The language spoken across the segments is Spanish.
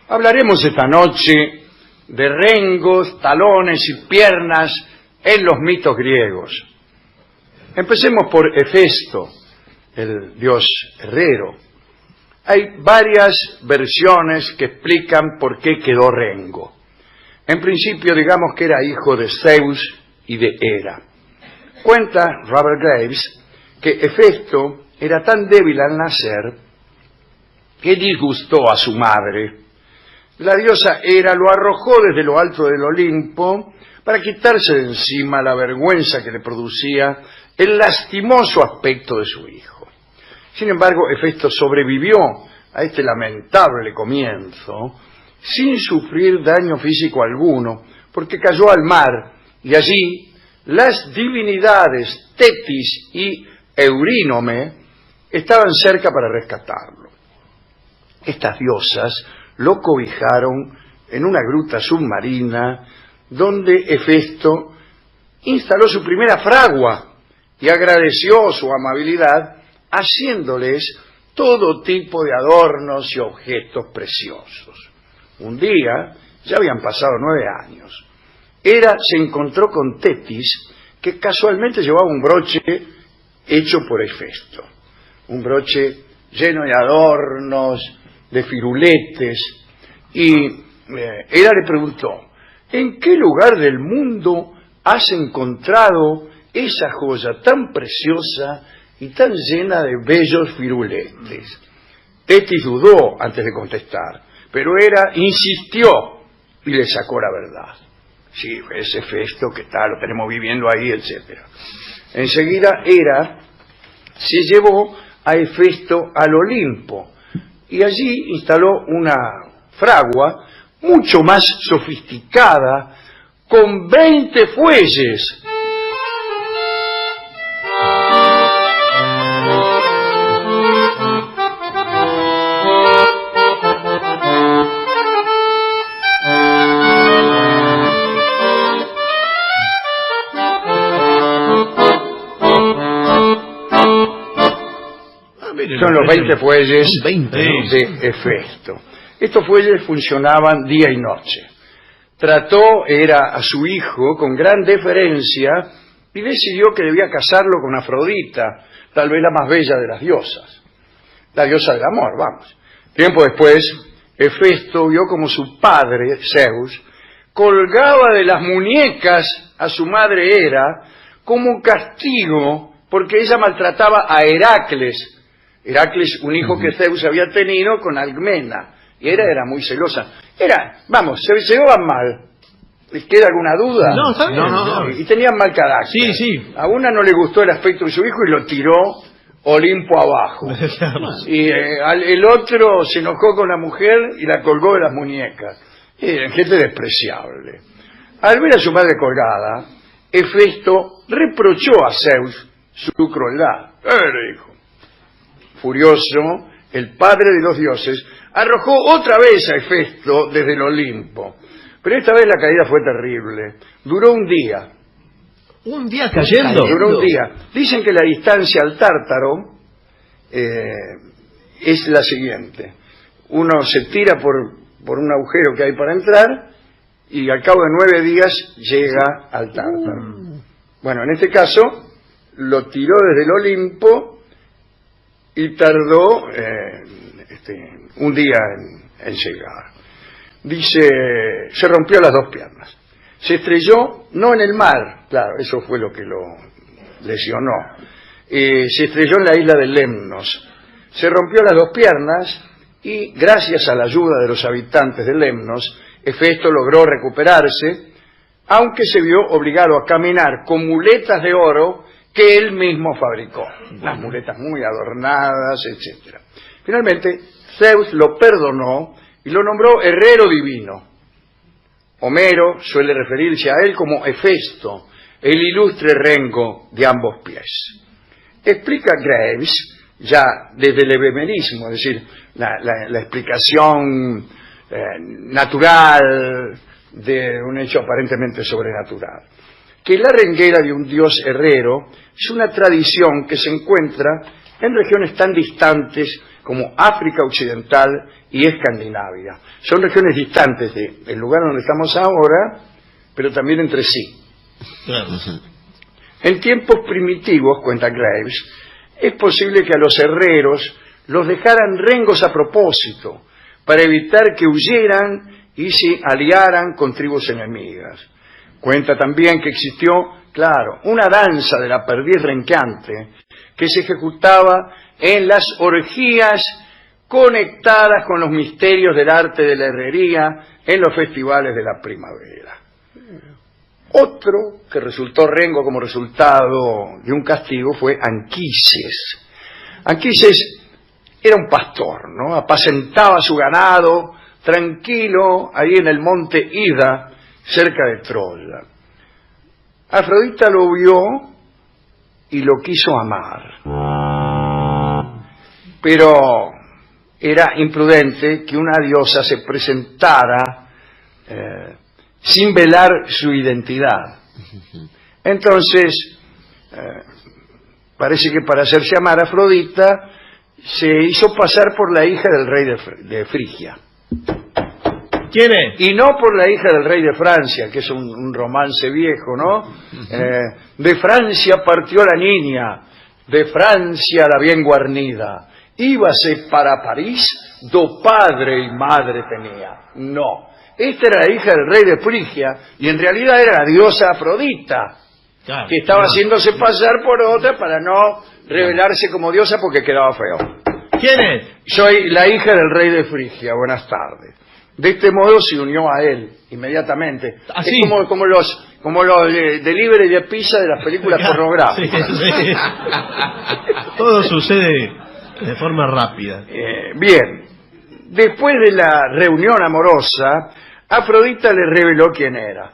Hablaremos esta noche de rengos, talones y piernas en los mitos griegos. Empecemos por Hefesto, el dios herrero. Hay varias versiones que explican por qué quedó rengo. En principio, digamos que era hijo de Zeus y de Hera. Cuenta Robert Graves que Hefesto era tan débil al nacer que disgustó a su madre. La diosa Hera lo arrojó desde lo alto del Olimpo para quitarse de encima la vergüenza que le producía el lastimoso aspecto de su hijo. Sin embargo, Hefesto sobrevivió a este lamentable comienzo sin sufrir daño físico alguno, porque cayó al mar y allí las divinidades Tetis y Eurínome estaban cerca para rescatarlo. Estas diosas lo cobijaron en una gruta submarina donde Hefesto instaló su primera fragua y agradeció su amabilidad haciéndoles todo tipo de adornos y objetos preciosos. Un día, ya habían pasado 9 años, Hera se encontró con Tetis, que casualmente llevaba un broche hecho por Hefesto, un broche lleno de adornos, de firuletes, y Hera le preguntó: ¿en qué lugar del mundo has encontrado esa joya tan preciosa y tan llena de bellos firuletes? Tetis dudó antes de contestar, pero Hera insistió y le sacó la verdad. Sí, ese Hefesto que está, lo tenemos viviendo ahí, etc. Enseguida Hera se llevó a Hefesto al Olimpo y allí instaló una fragua mucho más sofisticada con 20 fuelles. Son los 20 fuelles de Hefesto. Estos fuelles funcionaban día y noche. Trató Hera a su hijo con gran deferencia y decidió que debía casarlo con Afrodita, tal vez la más bella de las diosas. La diosa del amor, vamos. Tiempo después, Hefesto vio como su padre, Zeus, colgaba de las muñecas a su madre Hera como castigo porque ella maltrataba a Heracles. Heracles, un hijo que Zeus había tenido con Alcmena, y Hera era muy celosa. Se llevaban mal. ¿Les queda alguna duda? No, está bien. No. Y tenían mal carácter. Sí. A una no le gustó el aspecto de su hijo y lo tiró Olimpo abajo. Y el otro se enojó con la mujer y la colgó de las muñecas. Gente despreciable. Al ver a su madre colgada, Hefesto reprochó a Zeus su crueldad. Le dijo. Furioso, el padre de los dioses arrojó otra vez a Hefesto desde el Olimpo. Pero esta vez la caída fue terrible. Duró un día. ¿Un día cayendo? Duró un día. Dicen que la distancia al Tártaro es la siguiente. Uno se tira por un agujero que hay para entrar y al cabo de 9 días llega al Tártaro. Bueno, en este caso lo tiró desde el Olimpo y tardó un día en llegar. Dice, se rompió las 2 piernas. Se estrelló, no en el mar, claro, eso fue lo que lo lesionó. Se estrelló en la isla de Lemnos. Se rompió las 2 piernas y, gracias a la ayuda de los habitantes de Lemnos, Hefesto logró recuperarse, aunque se vio obligado a caminar con muletas de oro que él mismo fabricó, unas muletas muy adornadas, etc. Finalmente, Zeus lo perdonó y lo nombró herrero divino. Homero suele referirse a él como Hefesto, el ilustre rengo de ambos pies. Explica Graves, ya desde el ebemerismo, es decir, la explicación natural de un hecho aparentemente sobrenatural. que la renguera de un dios herrero es una tradición que se encuentra en regiones tan distantes como África Occidental y Escandinavia. Son regiones distantes del lugar donde estamos ahora, pero también entre sí. Claro. En tiempos primitivos, cuenta Graves, es posible que a los herreros los dejaran rengos a propósito, para evitar que huyeran y se aliaran con tribus enemigas. Cuenta también que existió, claro, una danza de la perdiz renqueante que se ejecutaba en las orgías conectadas con los misterios del arte de la herrería en los festivales de la primavera. Otro que resultó rengo como resultado de un castigo fue Anquises. Anquises era un pastor, ¿no? Apacentaba su ganado tranquilo ahí en el monte Ida, cerca de Troya. Afrodita lo vio y lo quiso amar. Pero era imprudente que una diosa se presentara sin velar su identidad. Entonces, parece que para hacerse amar, Afrodita se hizo pasar por la hija del rey de Frigia. ¿Quién es? Y no por la hija del rey de Francia, que es un romance viejo, ¿no? De Francia partió la niña, de Francia la bien guarnida, íbase para París, do padre y madre tenía. No, esta era la hija del rey de Frigia, y en realidad era la diosa Afrodita, Claro, que estaba claro. haciéndose pasar por otra para no revelarse como diosa porque quedaba feo. ¿Quién es? Soy la hija del rey de Frigia, buenas tardes. De este modo se unió a él inmediatamente. ¿Así? Es como los delivery de pizza de las películas pornográficas. Sí, sí. Todo sucede de forma rápida. Bien, después de la reunión amorosa, Afrodita le reveló quién era,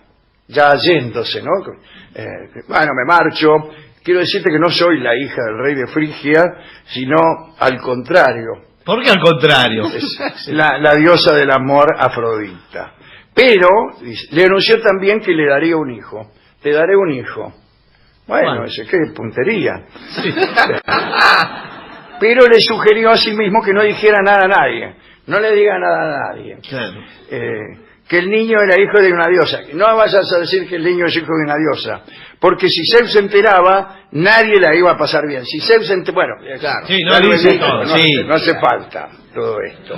ya yéndose, ¿no? Bueno, me marcho, quiero decirte que no soy la hija del rey de Frigia, sino al contrario. ¿Por qué al contrario? Es la diosa del amor Afrodita. Pero le anunció también que le daría un hijo. Te daré un hijo. Bueno, ese qué puntería. Sí. Pero le sugirió a sí mismo que no dijera nada a nadie. No le diga nada a nadie. Claro. Que el niño era hijo de una diosa. No vayas a decir que el niño es hijo de una diosa. Porque si Zeus se enteraba, nadie la iba a pasar bien. Si Zeus se enteraba... Bueno, claro. Sí, no dice todo. Sí. No hace falta todo esto.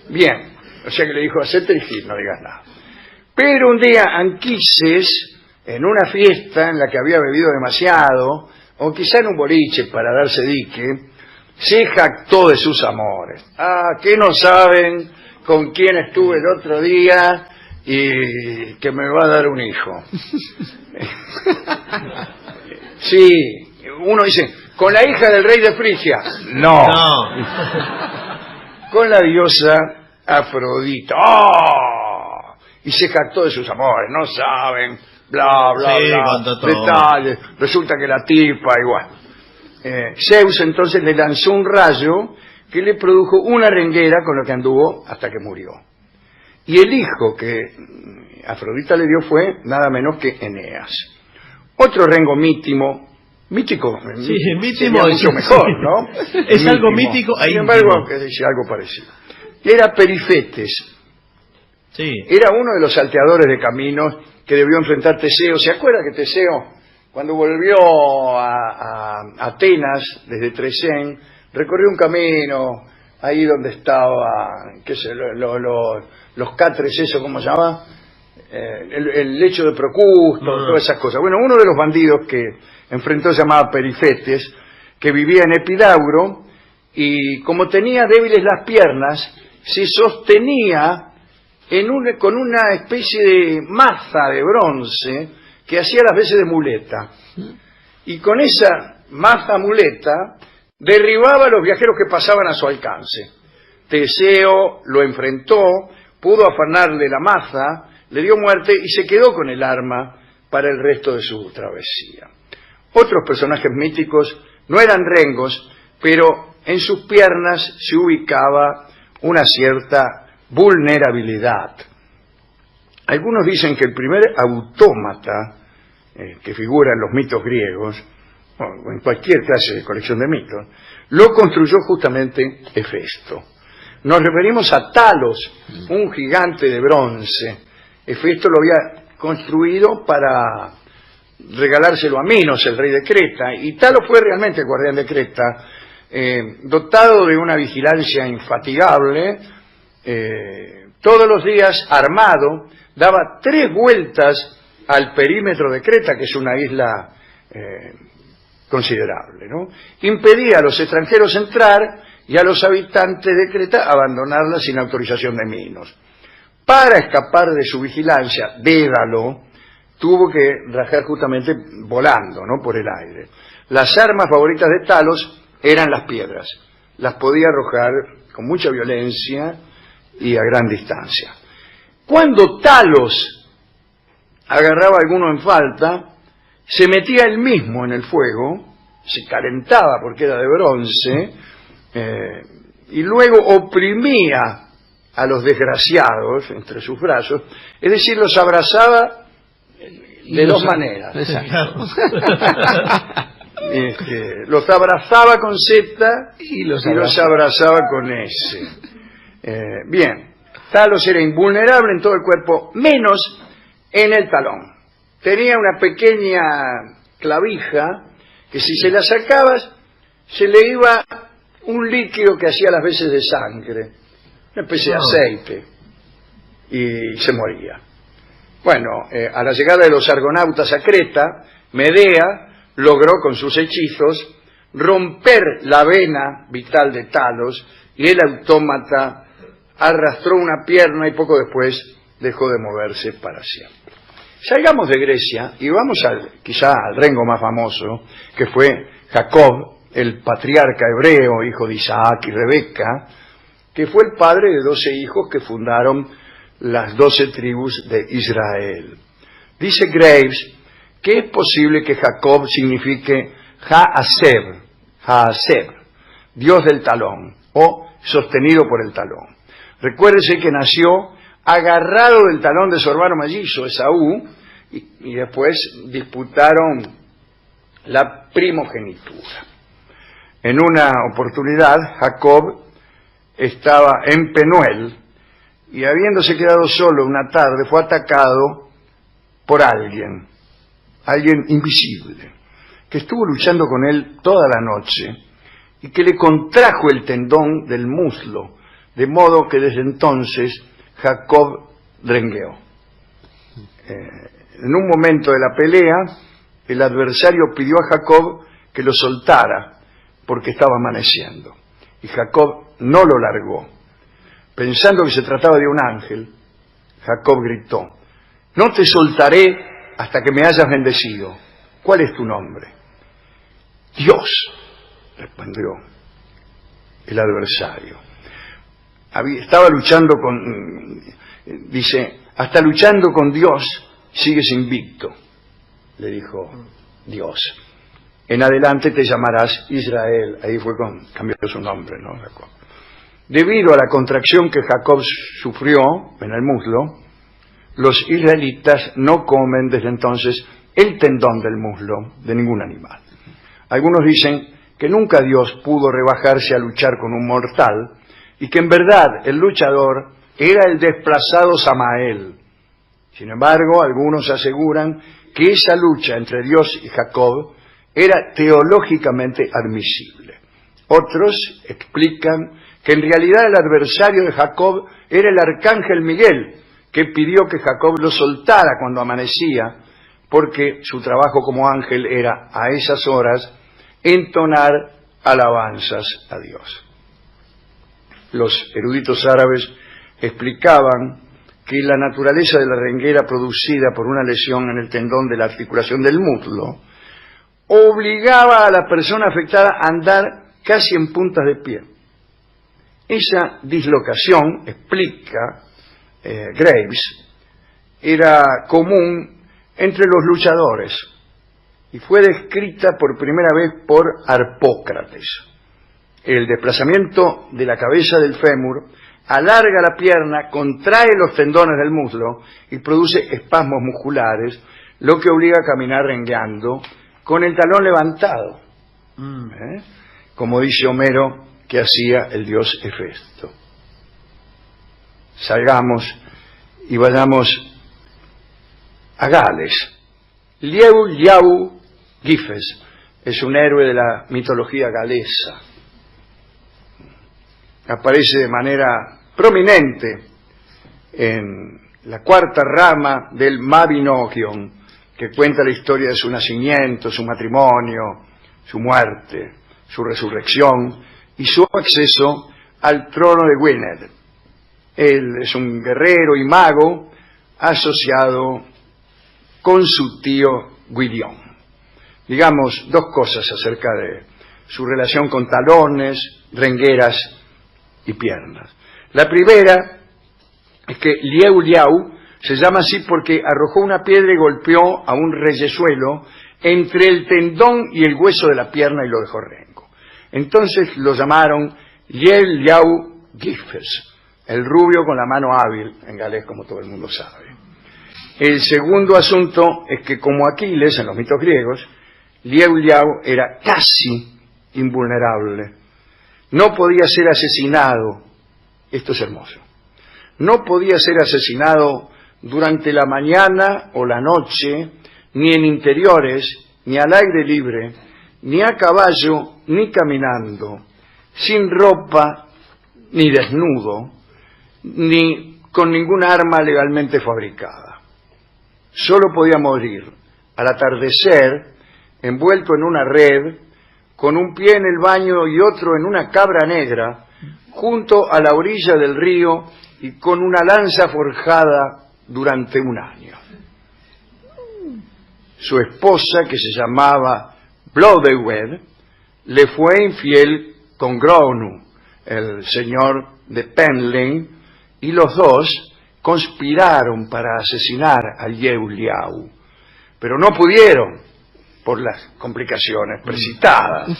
Bien. O sea que le dijo, hacete el gil, no digas nada. Pero un día Anquises, en una fiesta en la que había bebido demasiado, o quizá en un boliche para darse dique, se jactó de sus amores. Ah, que no saben con quién estuve el otro día y que me va a dar un hijo. Sí, uno dice, con la hija del rey de Frigia. No. Con la diosa Afrodita. ¡Oh! Y se jactó de sus amores, no saben, bla, bla, Sí, bla, contó todo. detalles. Resulta que la tipa, igual. Zeus entonces le lanzó un rayo que le produjo una renguera con lo que anduvo hasta que murió. Y el hijo que Afrodita le dio fue nada menos que Eneas. Otro rengo mítico, Sí, sería mucho mejor, ¿no? Es algo mítico e Sin íntimo. embargo, que dice algo parecido. Era Perifetes, Sí. era uno de los salteadores de caminos que debió enfrentar Teseo. ¿Se acuerda que Teseo, cuando volvió a Atenas desde Tresén, recorrió un camino ahí donde estaba, qué sé, los catres, eso, ¿cómo se llama? El lecho de Procusto, todas esas cosas. Bueno, uno de los bandidos que enfrentó se llamaba Perifetes, que vivía en Epidauro, y como tenía débiles las piernas, se sostenía con una especie de maza de bronce que hacía las veces de muleta. Y con esa maza muleta derribaba a los viajeros que pasaban a su alcance. Teseo lo enfrentó, pudo afanarle la maza, le dio muerte y se quedó con el arma para el resto de su travesía. Otros personajes míticos no eran rengos, pero en sus piernas se ubicaba una cierta vulnerabilidad. Algunos dicen que el primer autómata que figura en los mitos griegos, o en cualquier clase de colección de mitos, lo construyó justamente Hefesto. Nos referimos a Talos, un gigante de bronce. Hefesto lo había construido para regalárselo a Minos, el rey de Creta, y Talos fue realmente el guardián de Creta, dotado de una vigilancia infatigable, todos los días armado, daba 3 vueltas al perímetro de Creta, que es una isla considerable, ¿no? Impedía a los extranjeros entrar y a los habitantes de Creta abandonarla sin autorización de Minos. Para escapar de su vigilancia, Dédalo tuvo que rajar justamente volando, ¿no?, por el aire. Las armas favoritas de Talos eran las piedras. Las podía arrojar con mucha violencia y a gran distancia. Cuando Talos agarraba a alguno en falta, se metía él mismo en el fuego, se calentaba porque era de bronce, y luego oprimía a los desgraciados entre sus brazos, es decir, los abrazaba de 2 maneras. Los abrazaba con Z y los abrazaba con S. Bien, Talos era invulnerable en todo el cuerpo, menos en el talón. Tenía una pequeña clavija que si se la sacabas, se le iba un líquido que hacía las veces de sangre, una especie de aceite, y se moría. Bueno, a la llegada de los argonautas a Creta, Medea logró con sus hechizos romper la vena vital de Talos, y el autómata arrastró una pierna y poco después dejó de moverse para siempre. Salgamos de Grecia y vamos quizá al rengo más famoso, que fue Jacob, el patriarca hebreo, hijo de Isaac y Rebeca, que fue el padre de 12 hijos que fundaron las 12 tribus de Israel. Dice Graves que es posible que Jacob signifique Ha-Aseb, Dios del talón, o sostenido por el talón. Recuérdese que nació agarrado del talón de su hermano mellizo, Esaú, y después disputaron la primogenitura. En una oportunidad, Jacob estaba en Penuel y habiéndose quedado solo una tarde, fue atacado por alguien invisible, que estuvo luchando con él toda la noche y que le contrajo el tendón del muslo, de modo que desde entonces Jacob rengueó. En un momento de la pelea, el adversario pidió a Jacob que lo soltara porque estaba amaneciendo, y Jacob no lo largó. Pensando que se trataba de un ángel, Jacob gritó: «No te soltaré hasta que me hayas bendecido. ¿Cuál es tu nombre?». «Dios», respondió el adversario. Estaba luchando dice, «Hasta luchando con Dios sigues invicto», le dijo Dios. «En adelante te llamarás Israel». Ahí fue cambió su nombre, ¿no? Jacob. Debido a la contracción que Jacob sufrió en el muslo, los israelitas no comen desde entonces el tendón del muslo de ningún animal. Algunos dicen que nunca Dios pudo rebajarse a luchar con un mortal y que en verdad el luchador era el desplazado Samael. Sin embargo, algunos aseguran que esa lucha entre Dios y Jacob era teológicamente admisible. Otros explican que en realidad el adversario de Jacob era el arcángel Miguel, que pidió que Jacob lo soltara cuando amanecía, porque su trabajo como ángel era, a esas horas, entonar alabanzas a Dios. Los eruditos árabes explicaban que la naturaleza de la renguera producida por una lesión en el tendón de la articulación del muslo obligaba a la persona afectada a andar casi en puntas de pie. Esa dislocación, explica Graves, era común entre los luchadores y fue descrita por primera vez por Harpócrates. El desplazamiento de la cabeza del fémur alarga la pierna, contrae los tendones del muslo y produce espasmos musculares, lo que obliga a caminar rengueando con el talón levantado, como dice Homero que hacía el dios Hefesto. Salgamos y vayamos a Gales. Lieu Liau Gyfes es un héroe de la mitología galesa. Aparece de manera prominente en la cuarta rama del Mabinogion, que cuenta la historia de su nacimiento, su matrimonio, su muerte, su resurrección y su acceso al trono de Gwynedd. Él es un guerrero y mago asociado con su tío Gwydion. Digamos dos cosas acerca de su relación con talones, rengueras y piernas. La primera es que Lieu Liau se llama así porque arrojó una piedra y golpeó a un reyesuelo entre el tendón y el hueso de la pierna y lo dejó rengo. Entonces lo llamaron Lieu Liau Gyfes, el rubio con la mano hábil, en galés como todo el mundo sabe. El segundo asunto es que como Aquiles en los mitos griegos, Lieu Liau era casi invulnerable. No podía ser asesinado, esto es hermoso, no podía ser asesinado durante la mañana o la noche, ni en interiores, ni al aire libre, ni a caballo, ni caminando, sin ropa, ni desnudo, ni con ninguna arma legalmente fabricada. Solo podía morir al atardecer, envuelto en una red, con un pie en el baño y otro en una cabra negra, junto a la orilla del río y con una lanza forjada durante un año. Su esposa, que se llamaba Blodeuwedd, le fue infiel con Gronu, el señor de Penlyn, y los dos conspiraron para asesinar a Lieu Liau, pero no pudieron por las complicaciones precitadas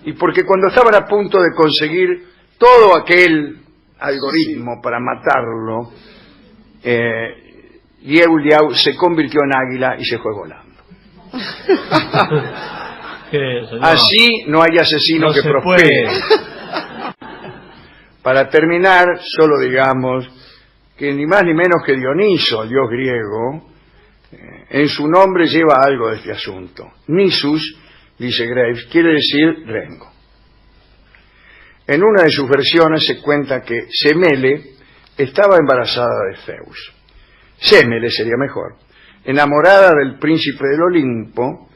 y porque cuando estaban a punto de conseguir todo aquel algoritmo para matarlo, Lieu Liau se convirtió en águila y se fue volando. Así no hay asesino que prospere. Para terminar, solo digamos que ni más ni menos que Dioniso, el dios griego, en su nombre lleva algo de este asunto. Nisus, dice Graves, quiere decir rengo. En una de sus versiones se cuenta que Semele estaba embarazada de Zeus. Semele sería mejor. Enamorada del príncipe del Olimpo,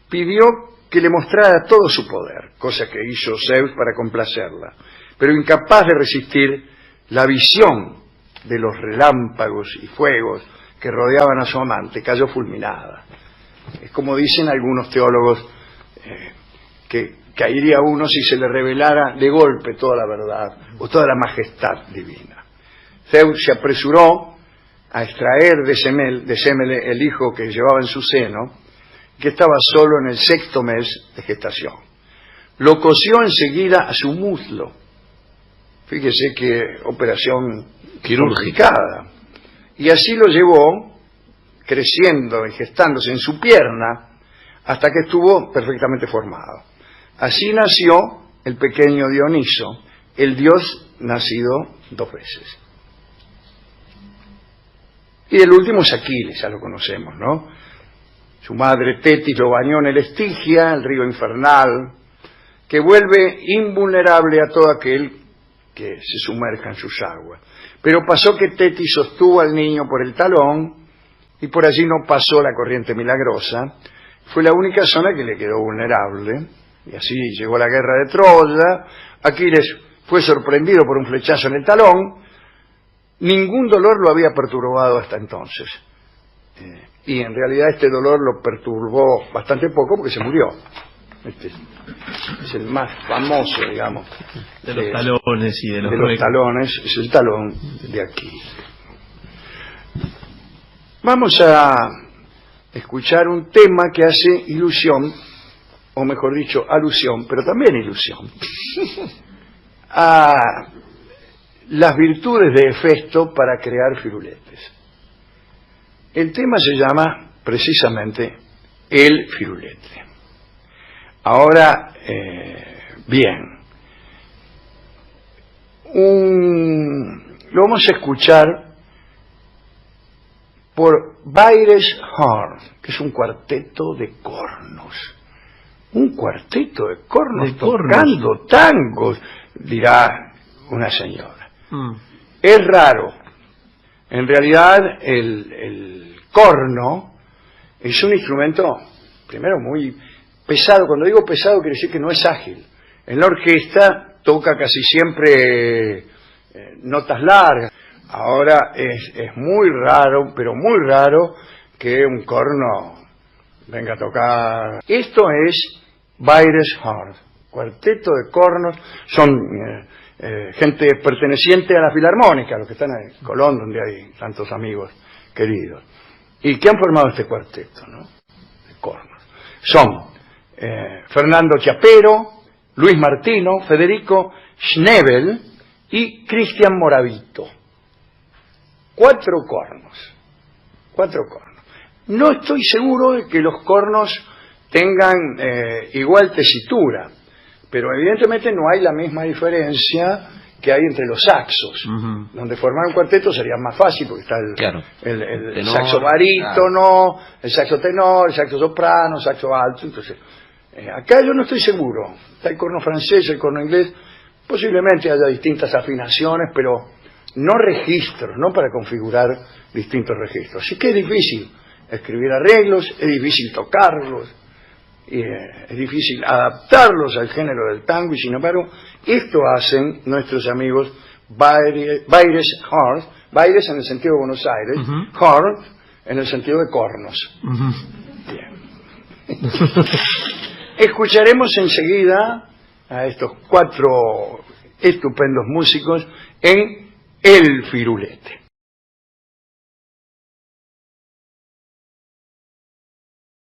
pidió que le mostrara todo su poder, cosa que hizo Zeus para complacerla, pero incapaz de resistir la visión de los relámpagos y fuegos que rodeaban a su amante, cayó fulminada. Es como dicen algunos teólogos, que caería uno si se le revelara de golpe toda la verdad o toda la majestad divina. Zeus se apresuró a extraer de Semele el hijo que llevaba en su seno, que estaba solo en el 6º mes de gestación. Lo cosió enseguida a su muslo. Fíjese qué operación quirúrgica. Y así lo llevó, creciendo y gestándose en su pierna, hasta que estuvo perfectamente formado. Así nació el pequeño Dioniso, el dios nacido 2 veces. Y el último es Aquiles, ya lo conocemos, ¿no? Su madre Tetis lo bañó en el Estigia, el río infernal, que vuelve invulnerable a todo aquel que se sumerja en sus aguas. Pero pasó que Tetis sostuvo al niño por el talón y por allí no pasó la corriente milagrosa. Fue la única zona que le quedó vulnerable. Y así llegó la guerra de Troya. Aquiles fue sorprendido por un flechazo en el talón. Ningún dolor lo había perturbado hasta entonces. Y en realidad este dolor lo perturbó bastante poco porque se murió. Este es el más famoso, digamos, de los talones y de los talones, es el talón de Aquiles. Vamos a escuchar un tema que hace ilusión, o mejor dicho, alusión, pero también ilusión, a las virtudes de Hefesto para crear firuletes. El tema se llama precisamente el firulete. Ahora, bien, lo vamos a escuchar por Baires Horn, que es un cuarteto de cornos. Un cuarteto de cornos tocando tangos, dirá una señora. Es raro. En realidad, el corno es un instrumento, primero, muy pesado. Cuando digo pesado, quiere decir que no es ágil. En la orquesta toca casi siempre notas largas. Ahora es muy raro, pero muy raro, que un corno venga a tocar. Esto es Baires Horn, cuarteto de cornos. Son gente perteneciente a la Filarmónica, los que están en Colón, donde hay tantos amigos queridos, y que han formado este cuarteto, ¿no?, de cornos. Son Fernando Chiapero, Luis Martino, Federico Schnebel y Cristian Moravito. 4 cornos. No estoy seguro de que los cornos tengan igual tesitura, pero evidentemente no hay la misma diferencia que hay entre los saxos. Donde formar un cuarteto sería más fácil, porque está el tenor, saxo barítono, el saxo tenor, el saxo soprano, el saxo alto. Entonces, acá yo no estoy seguro. Está el corno francés, el corno inglés. Posiblemente haya distintas afinaciones, pero no registros, no para configurar distintos registros. Así que es difícil escribir arreglos, es difícil tocarlos, es difícil adaptarlos al género del tango, y sin embargo esto hacen nuestros amigos Baires Horn, Baires en el sentido de Buenos Aires, Horn en el sentido de cornos. Bien. Escucharemos enseguida a estos 4 estupendos músicos en El Firulete.